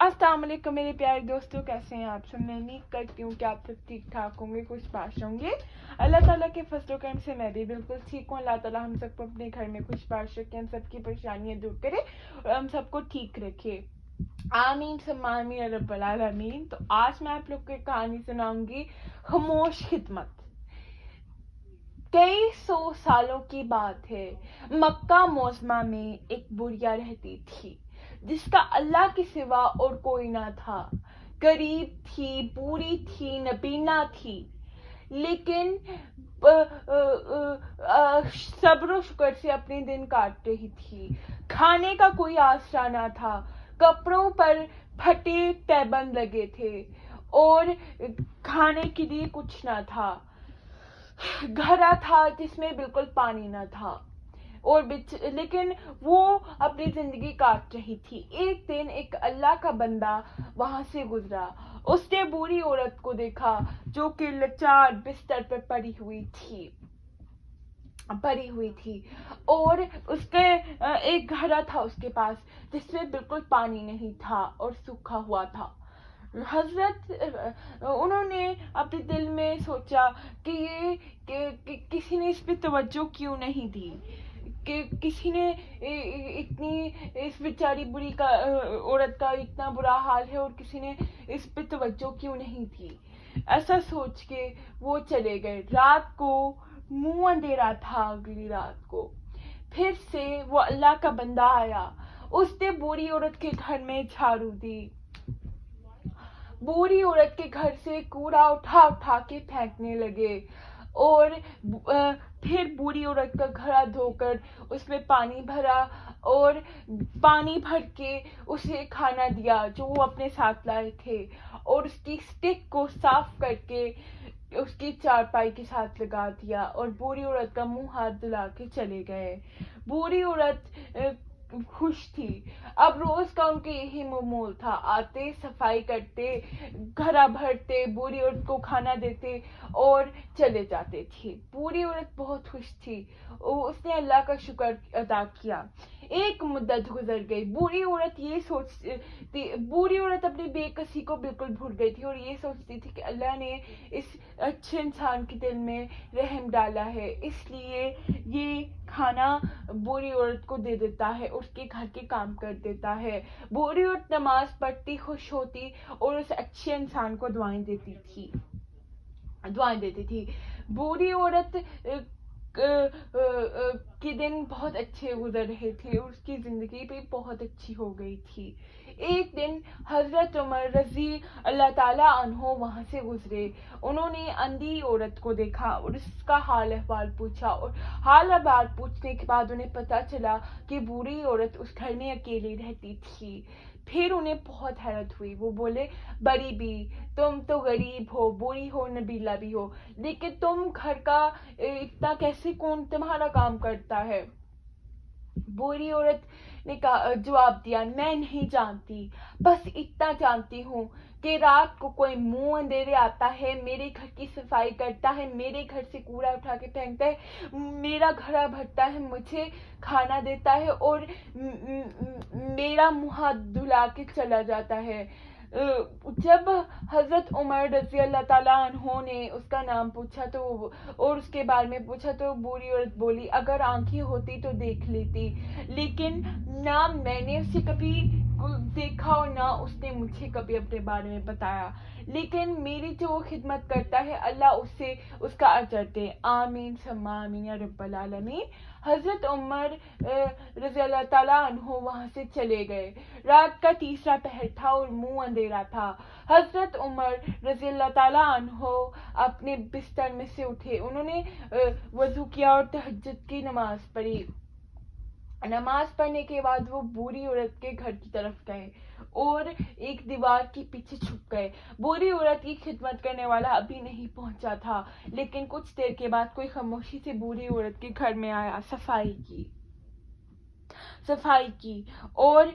अस्सलाम वालेकुम मेरे प्यारे दोस्तों, कैसे हैं आप सब। मैं उम्मीद करती हूँ कि आप सब ठीक ठाक होंगे, खुश बाश होंगे। अल्लाह ताला के फजल करम से मैं भी बिल्कुल ठीक हूँ। अल्लाह ताला हम सबको अपने घर में खुश बाश रखे, हम सबकी परेशानियाँ दूर करे और हम सबको ठीक रखे। आमीन सम्मा आमीन या रब्बल आलमीन। तो आज मैं आप लोग को एक कहानी सुनाऊंगी, खामोश खिदमत। कई सौ सालों की बात है। मक्का मोज़मा में एक बुढ़िया रहती थी जिसका अल्लाह के सिवा और कोई ना था। गरीब थी, बूढ़ी थी, नबीना थी, लेकिन सब्र शुक्र से अपने दिन काट रही थी। खाने का कोई आसरा ना था, कपड़ों पर फटे तहबंद लगे थे और खाने के लिए कुछ ना था। घड़ा था जिसमें बिल्कुल पानी न था और लेकिन वो अपनी जिंदगी काट रही थी। एक दिन एक अल्लाह का बंदा वहां से गुजरा। उसने बूढ़ी औरत को देखा जो कि लाचार बिस्तर पर पड़ी हुई थी और उसके एक घड़ा था उसके पास जिसमें बिल्कुल पानी नहीं था और सूखा हुआ था। उन्होंने अपने दिल में सोचा कि किसी ने इस पे तवज्जो क्यों नहीं दी, कि किसी ने इतनी इस बेचारी बुरी का औरत का इतना बुरा हाल है और किसी ने इस पे तवज्जो क्यों नहीं दी। ऐसा सोच के वो चले गए। रात को मुंह अंधेरा था। अगली रात को फिर से वो अल्लाह का बंदा आया। उसने बूढ़ी औरत के घर में झाड़ू दी। बूढ़ी औरत के घर से कूड़ा उठा उठा के फेंकने लगे और फिर बूढ़ी औरत का घड़ा धोकर उसमें पानी भरा और पानी भर के उसे खाना दिया जो वो अपने साथ लाए थे और उसकी स्टिक को साफ करके उसकी चारपाई के साथ लगा दिया और बूढ़ी औरत का मुंह हाथ धुला के चले गए। बूढ़ी औरत खुश थी। अब रोज का उनके यही मामूल था, आते, सफाई करते, घड़ा भरते, बूढ़ी औरत को खाना देते और चले जाते थे। बूढ़ी औरत बहुत खुश थी। उसने अल्लाह का शुक्र अदा किया। एक मुद्दत गुजर गई। बूढ़ी औरत अपनी बेकसी को बिल्कुल भूल गई थी और ये सोचती थी कि अल्लाह ने इस अच्छे इंसान के दिल में रहम डाला है, इसलिए ये खाना बूढ़ी औरत को दे देता है, उसके घर के काम कर देता है। बूढ़ी औरत नमाज पढ़ती, खुश होती और उस अच्छे इंसान को दुआएं देती थी। बूढ़ी औरत के दिन बहुत अच्छे गुजर रहे थे और उसकी जिंदगी भी बहुत अच्छी हो गई थी। एक दिन हजरत उमर रजी अल्लाह ताला अन्हो वहां से गुजरे। उन्होंने अंधी औरत को देखा और उसका हाल अहवाल पूछा और हाल अहवाल पूछने के बाद उन्हें पता चला कि बूढ़ी औरत उस घर में अकेली रहती थी। फिर उन्हें बहुत हैरत हुई। वो बोले, बड़ी भी, तुम तो गरीब हो, बूढ़ी हो, नबीला भी हो, लेकिन तुम घर का इतना कैसे, कौन तुम्हारा काम करता है। बूढ़ी औरत ने जवाब दिया, मैं नहीं जानती, बस इतना जानती हूँ कि रात को कोई मुंह अंधेरे आता है, मेरे घर की सफाई करता है, मेरे घर से कूड़ा उठा के फेंकता है, मेरा घड़ा भरता है, मुझे खाना देता है और मेरा मुंह हाथ धुला के चला जाता है। जब हजरत उमर रजी अल्लाह ताला अन्हो ने उसका नाम पूछा तो और उसके बारे में पूछा तो बूढ़ी औरत बोली, अगर आंखें होती तो देख लेती, लेकिन ना मैंने उसे कभी देखा और ना उसने मुझे कभी अपने बारे में बताया, लेकिन मेरी जो खिदमत करता है अल्लाह उससे उसका अजर दे। आमीन सम्मा आमीन या रब्बल आलमीन। हजरत उमर रज़ी अल्लाह ताला अन्हो वहां से चले गए। रात का तीसरा पहर था और मुंह अंधेरा था। हजरत उमर रज़ी अल्लाह ताला अन्हो अपने बिस्तर में से उठे। उन्होंने वजू किया और तहज्जुद की नमाज पढ़ी। नमाज पढ़ने के बाद वो बूढ़ी औरत के घर की तरफ गए और एक दीवार के पीछे छुप गए। बूढ़ी औरत की खिदमत करने वाला अभी नहीं पहुंचा था, लेकिन कुछ देर के बाद कोई खामोशी से बूढ़ी औरत के घर में आया, सफाई की। صفائی کی اور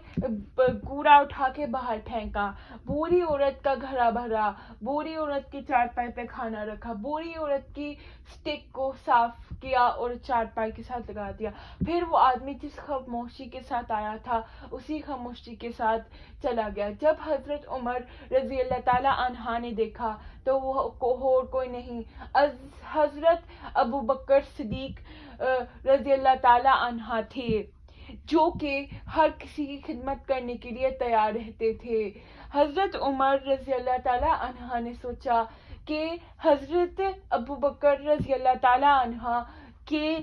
کوڑا اٹھا کے باہر پھینکا. بوڑھی عورت کا گھڑا بھرا, بوڑھی عورت کی چارپائی پہ کھانا رکھا, بوڑھی عورت کی اسٹک کو صاف کیا اور چارپائی کے ساتھ لگا دیا. پھر وہ آدمی جس خاموشی کے ساتھ آیا تھا اسی خاموشی کے ساتھ چلا گیا. جب حضرت عمر رضی اللہ تعالیٰ عنہ نے دیکھا تو وہ اور کوئی نہیں حضرت ابو بکر صدیق رضی اللہ تعالیٰ عنہ تھے, جو کہ ہر کسی کی خدمت کرنے کے لیے تیار رہتے تھے. حضرت عمر رضی اللہ تعالیٰ عنہ نے سوچا کہ حضرت ابو بکر رضی اللہ تعالیٰ عنہ کے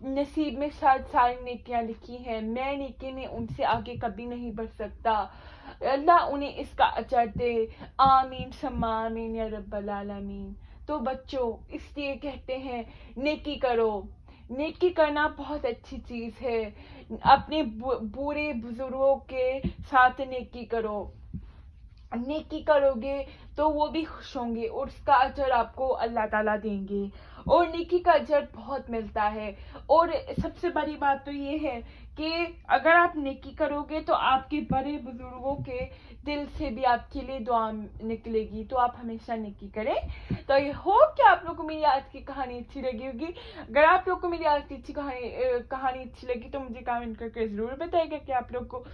نصیب میں شاید ساری نیکیاں لکھی ہیں, میں نیکی میں ان سے آگے کبھی نہیں بڑھ سکتا, اللہ انہیں اس کا اجر دے, آمین ثم آمین یا رب العالمین. تو بچوں اس لیے کہتے ہیں نیکی کرو, نیکی کرنا بہت اچھی چیز ہے. اپنے بوڑھے بزرگوں کے ساتھ نیکی کرو, نیکی کرو گے تو وہ بھی خوش ہوں گے اور اس کا اجر آپ کو اللہ تعالیٰ دیں گے, اور نیکی کا اجر بہت ملتا ہے. اور سب سے بڑی بات تو یہ ہے کہ اگر آپ نیکی کرو گے تو آپ کے بڑے بزرگوں کے دل سے بھی آپ کے لیے دعا نکلے گی, تو آپ ہمیشہ نیکی کریں. تو آئی ہوپ کہ آپ لوگوں کو میری آج کی کہانی اچھی لگی ہوگی. اگر آپ لوگوں کو میری آج کی کہانی اچھی لگی تو مجھے کامنٹ کر کے ضرور بتائے گا کہ آپ لوگ کو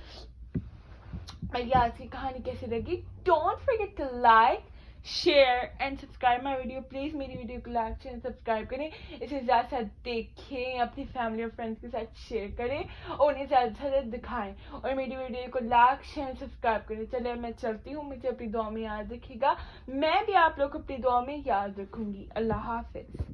میری آج کی کہانی کیسے لگی. Don't forget to like, share and subscribe my video. Please میری ویڈیو کو لائک شیئر سبسکرائب کریں, اسے زیادہ سے زیادہ دیکھیں, اپنی فیملی اور فرینڈس کے ساتھ شیئر کریں اور انہیں زیادہ سے زیادہ دکھائیں, اور میری ویڈیو کو لائک شیئر سبسکرائب کریں. چلے میں چلتی ہوں, مجھے اپنی دعا میں یاد رکھیے گا, میں بھی آپ لوگ کو اپنی دعا میں یاد رکھوں گی. اللہ حافظ.